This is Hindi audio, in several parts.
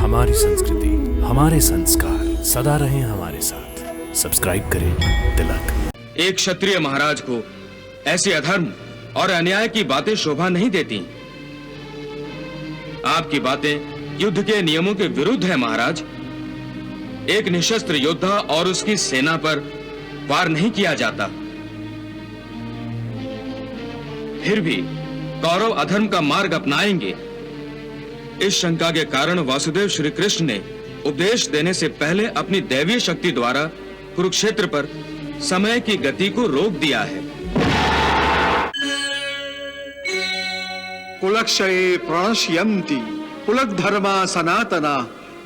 हमारी संस्कृति, हमारे संस्कार सदा रहें हमारे साथ। सब्सक्राइब करें तिलक। एक क्षत्रिय महाराज को ऐसे अधर्म और अन्याय की बातें शोभा नहीं देती। आपकी बातें युद्ध के नियमों के विरुद्ध है महाराज। एक निशस्त्र योद्धा और उसकी सेना पर वार नहीं किया जाता। फिर भी कौरव अधर्म का मार्ग अपनाएंगे, इस शंका के कारण वासुदेव श्री कृष्ण ने उपदेश देने से पहले अपनी दैवीय शक्ति द्वारा कुरुक्षेत्र पर समय की गति को रोक दिया है। कुलक्षये प्रणश्यन्ति कुलक धर्मा सनातना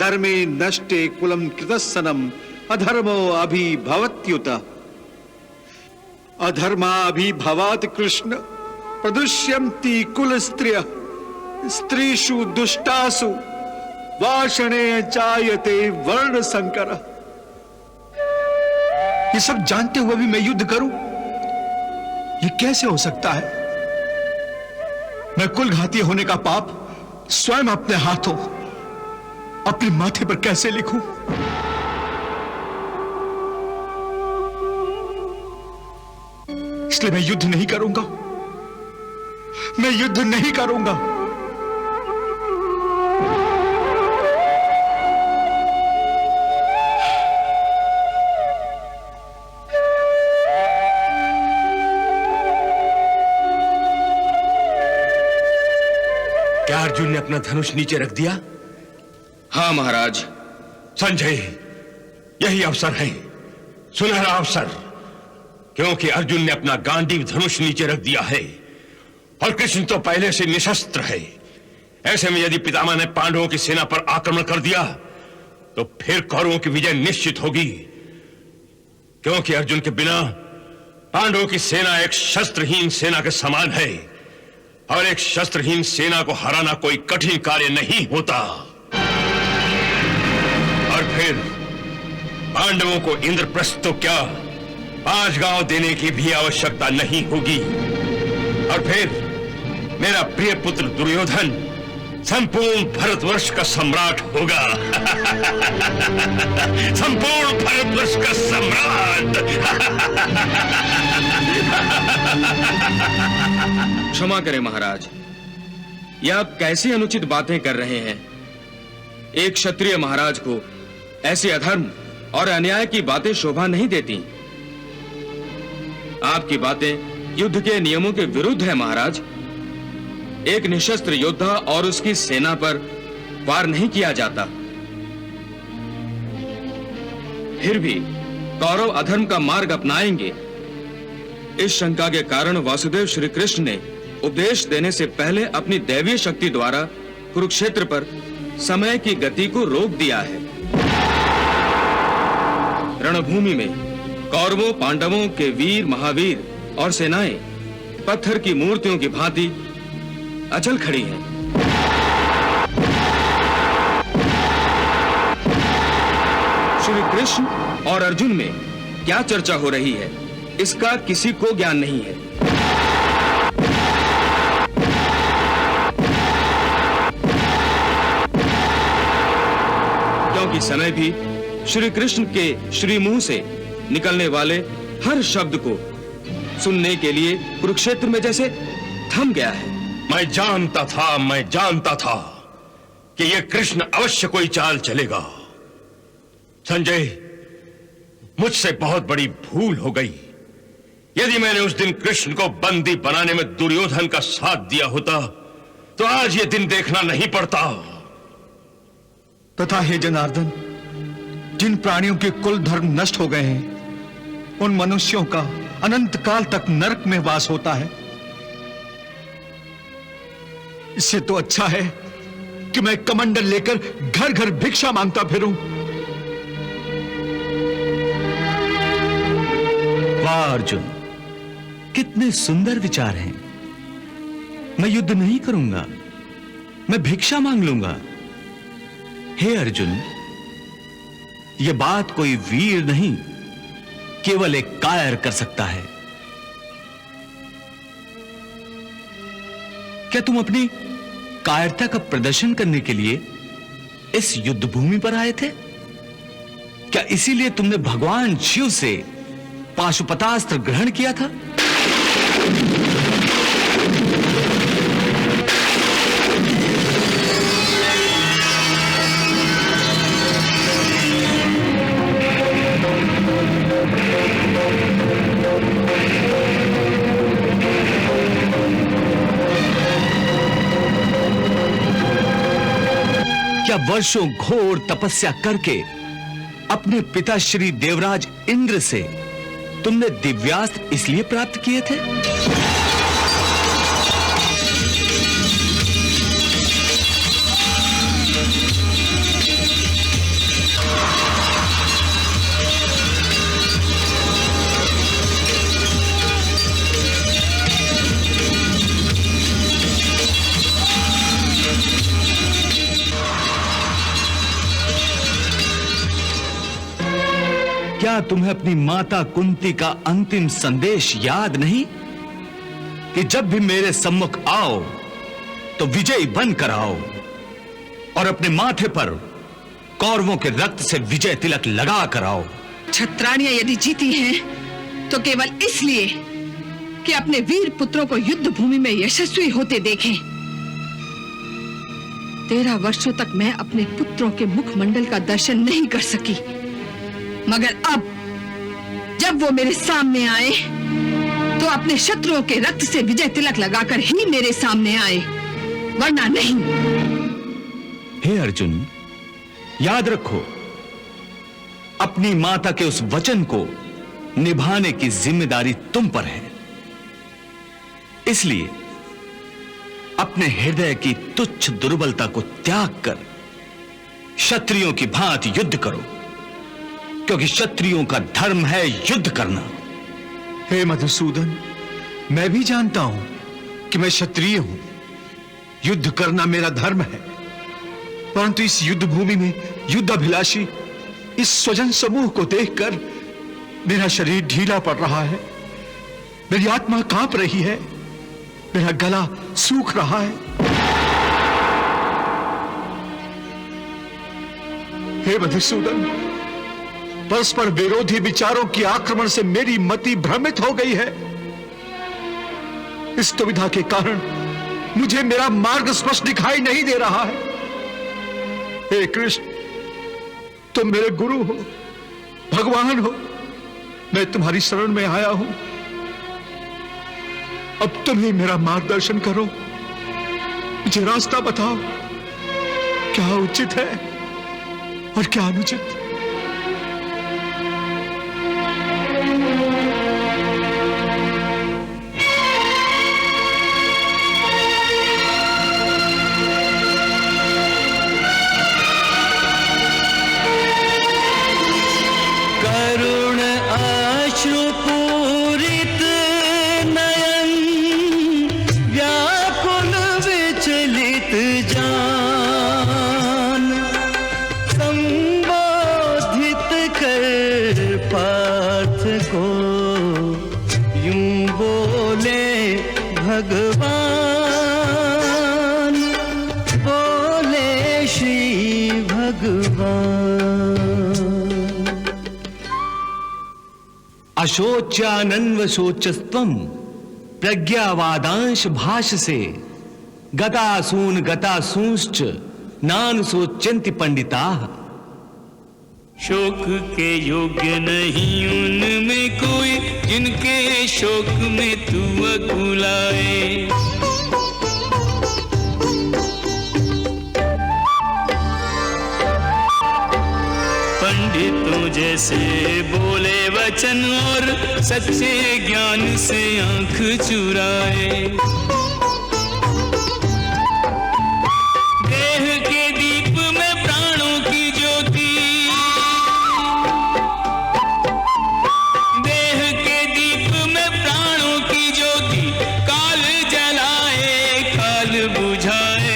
धर्मे नष्टे कुलम कृतस्सनम अधर्मो अभिभवत्युत। अधर्मा अभिभवात् कृष्ण प्रदुष्यन्ति कुल स्त्रिय स्त्रीषु दुष्टासु वाषणे जायते वर्ण संकर। ये सब जानते हुए भी मैं युद्ध करूं, ये कैसे हो सकता है? मैं कुलघाती होने का पाप स्वयं अपने हाथों अपने माथे पर कैसे लिखूं? इसलिए मैं युद्ध नहीं करूंगा, मैं युद्ध नहीं करूंगा। क्या अर्जुन ने अपना धनुष नीचे रख दिया? हाँ महाराज। संजय, यही अवसर है, सुनहरा अवसर, क्योंकि अर्जुन ने अपना गांडीव धनुष नीचे रख दिया है और कृष्ण तो पहले से निशस्त्र है। ऐसे में यदि पितामह ने पांडवों की सेना पर आक्रमण कर दिया तो फिर कौरवों की विजय निश्चित होगी, क्योंकि अर्जुन के बिना पांडवों की सेना एक शस्त्रहीन सेना के समान है और एक शस्त्रहीन सेना को हराना कोई कठिन कार्य नहीं होता। और फिर पांडवों को इंद्रप्रस्थ तो क्या 5 गांव देने की भी आवश्यकता नहीं होगी। और फिर मेरा प्रिय पुत्र दुर्योधन संपूर्ण भारतवर्ष का सम्राट होगा। संपूर्ण भारतवर्ष का सम्राट। क्षमा करें महाराज, यह आप कैसी अनुचित बातें कर रहे हैं? एक क्षत्रिय महाराज को ऐसे अधर्म और अन्याय की बातें शोभा नहीं देती। आपकी बातें युद्ध के नियमों के विरुद्ध है महाराज। एक निशस्त्र योद्धा और उसकी सेना पर वार नहीं किया जाता। फिर भी कौरव अधर्म का मार्ग अपनाएंगे, इस शंका के कारण वासुदेव श्री कृष्ण ने उपदेश देने से पहले अपनी दैवीय शक्ति द्वारा कुरुक्षेत्र पर समय की गति को रोक दिया है। रणभूमि में कौरवों पांडवों के वीर महावीर और सेनाएं पत्थर की मूर्तियों की भांति अचल खड़ी हैं। श्री कृष्ण और अर्जुन में क्या चर्चा हो रही है, इसका किसी को ज्ञान नहीं है। क्योंकि समय भी श्री कृष्ण के श्री मुंह से निकलने वाले हर शब्द को सुनने के लिए कुरुक्षेत्र में जैसे थम गया है। मैं जानता था कि यह कृष्ण अवश्य कोई चाल चलेगा। संजय, मुझसे बहुत बड़ी भूल हो गई। यदि मैंने उस दिन कृष्ण को बंदी बनाने में दुर्योधन का साथ दिया होता तो आज यह दिन देखना नहीं पड़ता। तथा हे जनार्दन, जिन प्राणियों के कुल धर्म नष्ट हो गए हैं उन मनुष्यों का अनंत काल तक नरक में वास होता है। इससे तो अच्छा है कि मैं कमंडल लेकर घर घर भिक्षा मांगता फिरूं। वाह अर्जुन, कितने सुंदर विचार हैं। मैं युद्ध नहीं करूंगा, मैं भिक्षा मांग लूंगा। हे अर्जुन, यह बात कोई वीर नहीं, केवल एक कायर कर सकता है। क्या तुम अपनी कायरता का प्रदर्शन करने के लिए इस युद्ध भूमि पर आए थे? क्या इसीलिए तुमने भगवान शिव से पाशुपतास्त्र ग्रहण किया था? क्या वर्षों घोर तपस्या करके अपने पिता श्री देवराज इंद्र से तुमने दिव्यास्त्र इसलिए प्राप्त किए थे? क्या तुम्हें अपनी माता कुंती का अंतिम संदेश याद नहीं कि जब भी मेरे सम्मुख आओ तो विजयी बनकर आओ और अपने माथे पर कौरवों के रक्त से विजय तिलक लगा कर आओ? छत्राणियां यदि जीती हैं तो केवल इसलिए कि अपने वीर पुत्रों को युद्ध भूमि में यशस्वी होते देखें। 13 वर्षों तक मैं अपने पुत्रों के मुखमंडल का दर्शन नहीं कर सकी, मगर अब जब वो मेरे सामने आए तो अपने शत्रुओं के रक्त से विजय तिलक लगाकर ही मेरे सामने आए, वरना नहीं। हे अर्जुन, याद रखो, अपनी माता के उस वचन को निभाने की जिम्मेदारी तुम पर है। इसलिए अपने हृदय की तुच्छ दुर्बलता को त्याग कर क्षत्रियों की भांति युद्ध करो, क्योंकि क्षत्रियों का धर्म है युद्ध करना। हे मधुसूदन, मैं भी जानता हूं कि मैं क्षत्रिय हूं, युद्ध करना मेरा धर्म है, परंतु इस युद्ध भूमि में युद्धाभिलाषी इस स्वजन समूह को देखकर मेरा शरीर ढीला पड़ रहा है, मेरी आत्मा कांप रही है, मेरा गला सूख रहा है। हे मधुसूदन, परस्पर विरोधी विचारों के आक्रमण से मेरी मति भ्रमित हो गई है। इस दुविधा के कारण मुझे मेरा मार्ग स्पष्ट दिखाई नहीं दे रहा है। हे कृष्ण, तुम मेरे गुरु हो, भगवान हो, मैं तुम्हारी शरण में आया हूं। अब तुम ही मेरा मार्गदर्शन करो, मुझे रास्ता बताओ, क्या उचित है और क्या अनुचित। अशोच्यानन्वशोचस्त्वं प्रज्ञावादांश भाष से गतासून गतासूंश्च नानुशोच्यन्ति पंडिताः। शोक के योग्य नहीं उनमें कोई, जिनके शोक में तू अकुलाए। पंडितों जैसे बोले वचन और सच्चे ज्ञान से आंख चुराए। देह के दीप में प्राणों की ज्योति, देह के दीप में प्राणों की ज्योति, काल जलाए काल बुझाए।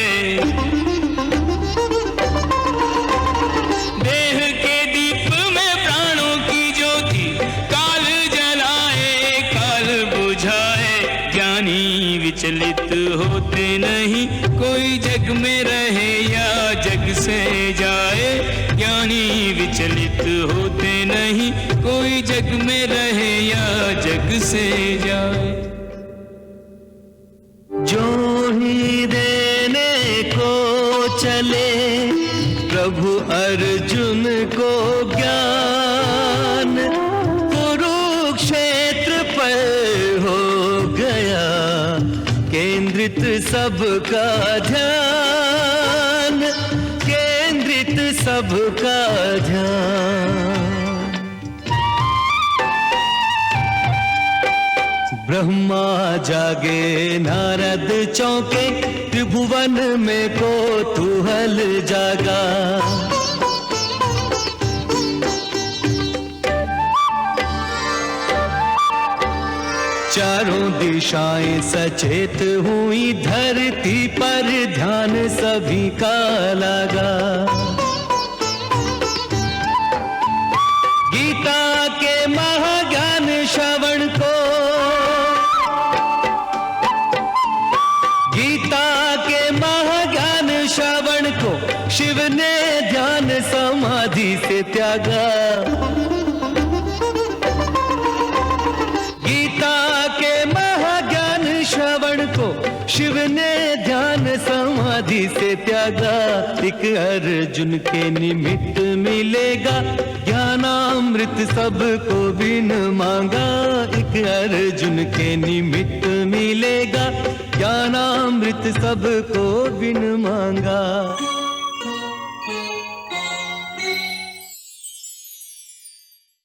विचलित विचलित होते नहीं, कोई जग में रहे या जग से जाए। जो ही देने को चले प्रभु अर्जुन को ज्ञान, कुरुक्षेत्र पर हो गया केंद्रित सबका ध्यान, केंद्रित सबका ध्यान। ब्रह्मा जागे नारद चौंके, त्रिभुवन में कौतूहल जागा। चारों दिशाएं सचेत हुई, धरती पर ध्यान सभी का लगा। गीता के महाज्ञान श्रवण को, गीता के महाज्ञान श्रवण को शिव ने ध्यान समाधि से त्यागा। गीता के महाज्ञान श्रवण को शिव ने ध्यान समाधि से त्यागा। एक अर्जुन के निमित्त मिलेगा ज्ञानामृत सबको बिन मांगा। एक अर्जुन के निमित्त मिलेगा ज्ञानामृत सबको बिन मांगा।